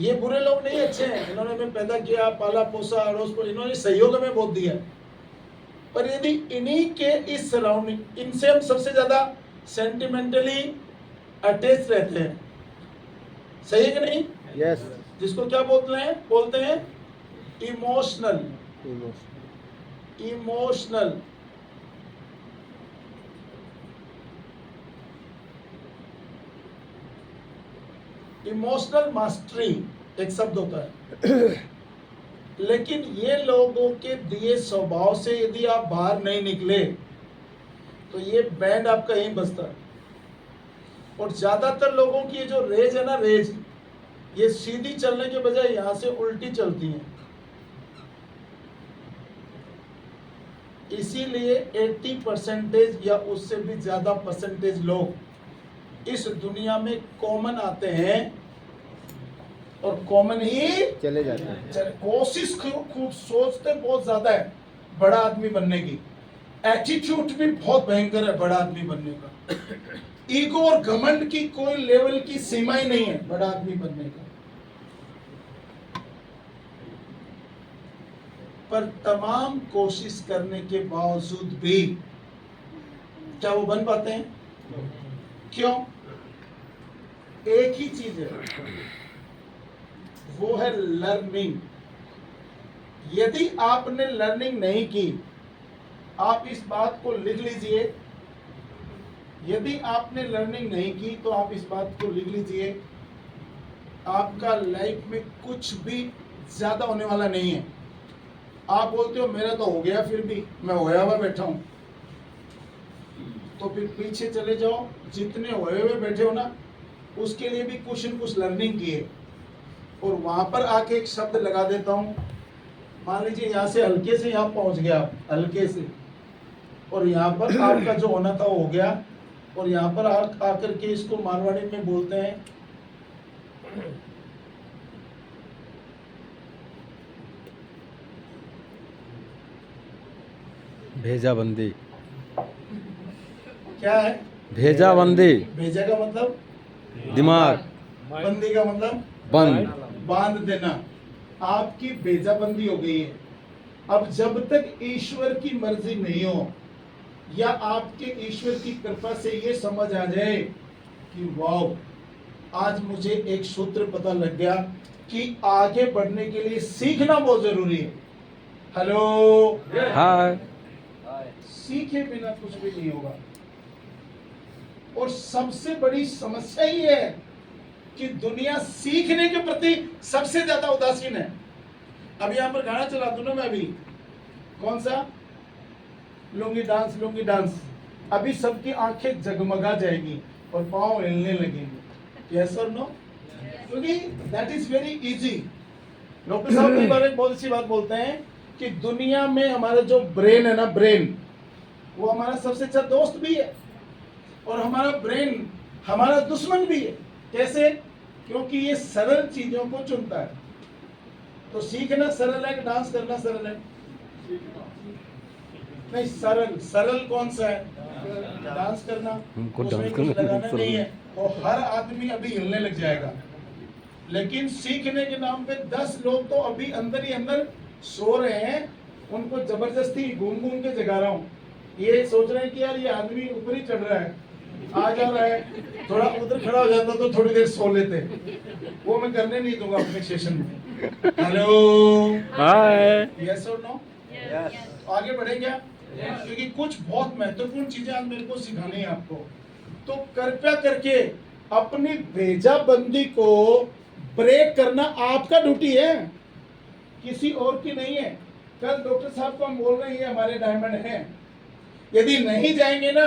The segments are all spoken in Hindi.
ये बुरे लोग नहीं, अच्छे हैं, इन्होंने हमें पैदा किया, पाला पोसा, अड़ोस पड़ोस, इन्होंने सहयोग हमें बहुत दिया। पर यदि इन्हीं के इस सराउंडिंग, इनसे हम सबसे ज्यादा सेंटिमेंटली अटैच रहते हैं, सही है कि नहीं? यस। जिसको क्या बोलते हैं इमोशनल। इमोशनल इमोशनल मास्टरी एक शब्द होता है। लेकिन ये लोगों के दिए स्वभाव से यदि आप बाहर नहीं निकले तो ये बैंड आपका यहीं बजता है। और ज्यादातर लोगों की ये जो रेज है ना, रेज, ये सीधी चलने के बजाय यहां से उल्टी चलती है। इसीलिए 80% या उससे भी ज्यादा परसेंटेज लोग इस दुनिया में कॉमन आते हैं और कॉमन ही चले जाते हैं। कोशिश खूब सोचते बहुत ज्यादा है बड़ा आदमी बनने की, एटीट्यूड भी बहुत भयंकर है बड़ा आदमी बनने का, ईगो और घमंड की कोई लेवल की सीमा ही नहीं है बड़ा आदमी बनने का। पर तमाम कोशिश करने के बावजूद भी क्या वो बन पाते हैं? क्यों? एक ही चीज है, वो है लर्निंग। यदि आपने लर्निंग नहीं की, आप इस बात को लिख लीजिए, यदि आपने लर्निंग नहीं की तो आप इस बात को लिख लीजिए, आपका लाइफ में कुछ भी ज्यादा होने वाला नहीं है। आप बोलते हो मेरा तो हो गया, फिर भी मैं होया हुआ बैठा हूं, तो फिर पीछे चले जाओ, जितने होए हुए बैठे हो ना, उसके लिए भी कुछ न कुछ लर्निंग किए। और वहां पर आके एक शब्द लगा देता हूं, मान लीजिए यहाँ से हल्के से यहाँ पहुंच गया आप, हल्के से, और यहाँ पर आपका जो होना था वो हो गया, और यहाँ पर आकर के इसको मारवाड़ी में बोलते हैं भेजाबंदी। क्या है? भेजाबंदी। भेजा का मतलब दिमाग। बंदी का मतलब बंद। बांध देना। आपकी भेजाबंदी हो गई है। अब जब तक ईश्वर की मर्जी नहीं हो या आपके ईश्वर की कृपा से ये समझ आ जाए कि वाह, आज मुझे एक सूत्र पता लग गया कि आगे बढ़ने के लिए सीखना बहुत जरूरी है। हेलो, हाय। सीखे बिना कुछ भी नहीं होगा। और सबसे बड़ी समस्या ये है कि दुनिया सीखने के प्रति सबसे ज्यादा उदासीन है। अभी यहां पर गाना चला दूं ना मैं, अभी कौन सा, लुंगी डांस, लुंगी डांस, अभी सबकी आंखें जगमगा जाएगी और पांव हिलने लगेंगे। यस और नो? क्योंकि that is very easy. Doctor साहब कई बार एक बहुत अच्छी बात बोलते हैं कि दुनिया में हमारा जो ब्रेन है ना, ब्रेन, वो हमारा सबसे अच्छा दोस्त भी है और हमारा ब्रेन हमारा दुश्मन भी है। कैसे? क्योंकि ये सरल चीजों को चुनता है। तो सीखना सरल है कि डांस करना सरल है? नहीं, सरल सरल कौन सा है? डांस करना। उसमें कुछ लगाना नहीं है और हर आदमी अभी हिलने लग जाएगा। लेकिन सीखने के नाम पे 10 लोग तो अभी अंदर ही अंदर सो रहे हैं, उनको जबरदस्ती घूम घूम के जगा रहा हूँ। ये सोच रहे हैं कि यार ये आदमी ऊपर ही चढ़ रहा है, आ जा रहा है, थोड़ा उधर खड़ा हो जाता तो थोड़ी देर सो लेते। वो मैं करने नहीं दूंगा अपने सेशन में। हेलो, हाय। यस और नो? आगे बढ़े क्या? क्योंकि कुछ बहुत महत्वपूर्ण चीजें आज मेरे को सिखानी है आपको। तो कृपया करके अपनी भेजाबंदी को ब्रेक करना आपका ड्यूटी है, किसी और की नहीं है। कल डॉक्टर साहब को हम बोल रहे हैं ये हमारे डायमंड हैं, यदि नहीं जाएंगे ना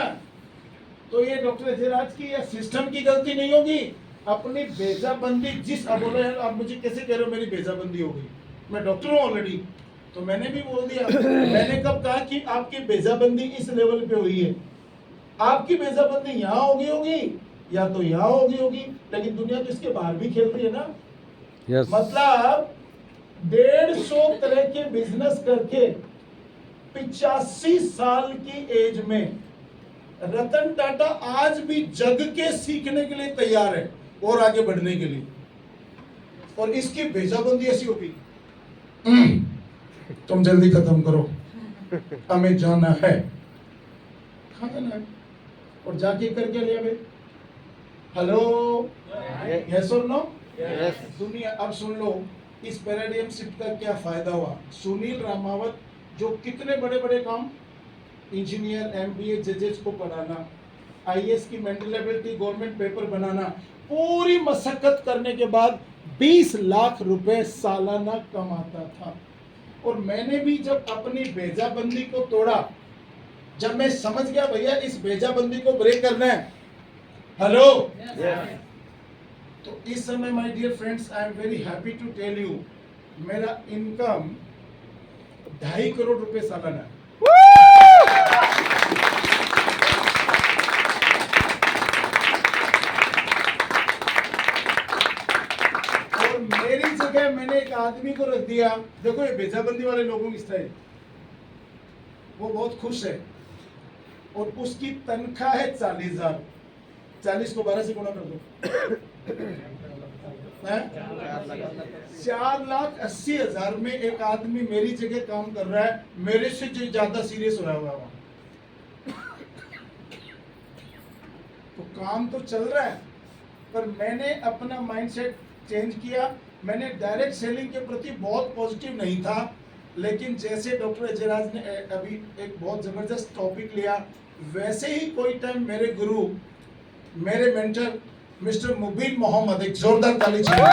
तो ये डॉक्टर अजयराज की या सिस्टम की गलती नहीं होगी। अपनी भेजाबंदी जिस, अब बोले आप मुझे कैसे कह रहे हो मेरी भेजाबंदी हो गई, मैं डॉक्टर हूँ ऑलरेडी, तो मैंने भी बोल दिया। मैंने कब कहा कि आपकी भेजाबंदी इस लेवल पे हुई है? आपकी भेजाबंदी यहाँ होगी या तो यहाँ होगी, लेकिन दुनिया तो इसके बाहर भी खेल रही है ना। यस। मतलब 150 तरह के बिजनेस करके 85 साल की एज में रतन टाटा आज भी जग के सीखने के लिए तैयार है और आगे बढ़ने के लिए। और इसकी भेजाबंदी ऐसी होगी, तुम जल्दी खत्म करो, हमें जाना है। कहाँ जाना है? और जाके करके लिया भाई, हेलो, यस और नो? दुनिया, अब सुन लो इस पैराडाइम शिफ्ट का क्या फायदा हुआ। सुनील रामावत जो कितने बड़े बड़े काम, इंजीनियर, एमबीए, जजेस को पढ़ाना, आईएएस की मेंटल एबिलिटी, गवर्नमेंट पेपर बनाना, पूरी मशक्कत करने के बाद 20 लाख रुपए सालाना कमाता था। और मैंने भी जब अपनी भेजाबंदी को तोड़ा, जब मैं समझ गया भैया इस भेजाबंदी को ब्रेक करना है, हेलो, तो इस समय my dear friends, I am very happy to tell you, मेरा इनकम 2.5 करोड़ रुपए सालाना है। और मेरी जगह मैंने एक आदमी को रख दिया, देखो ये भेजाबंदी वाले लोगों की स्टाइल, वो बहुत खुश है और उसकी तनख्वाह है 40,000। 40 को 12 से गुणा कर दो, 4,80,000 में एक आदमी मेरी जगह काम कर रहा है, मेरे से जो ज्यादा सीरियस हो रहा हुआ वहां। तो काम तो चल रहा है, पर मैंने अपना माइंडसेट चेंज किया। मैंने डायरेक्ट सेलिंग के प्रति बहुत पॉजिटिव नहीं था, लेकिन जैसे डॉक्टर अजयराज ने अभी एक बहुत जबरदस्त टॉपिक लिया, वैसे ही कोई टाइम मेरे गुरु, मेरे मेंटर मिस्टर मुबीन मोहम्मद, एक जोरदार ताली चाहिए,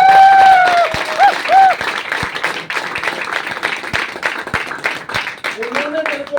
उन्होंने मेरे को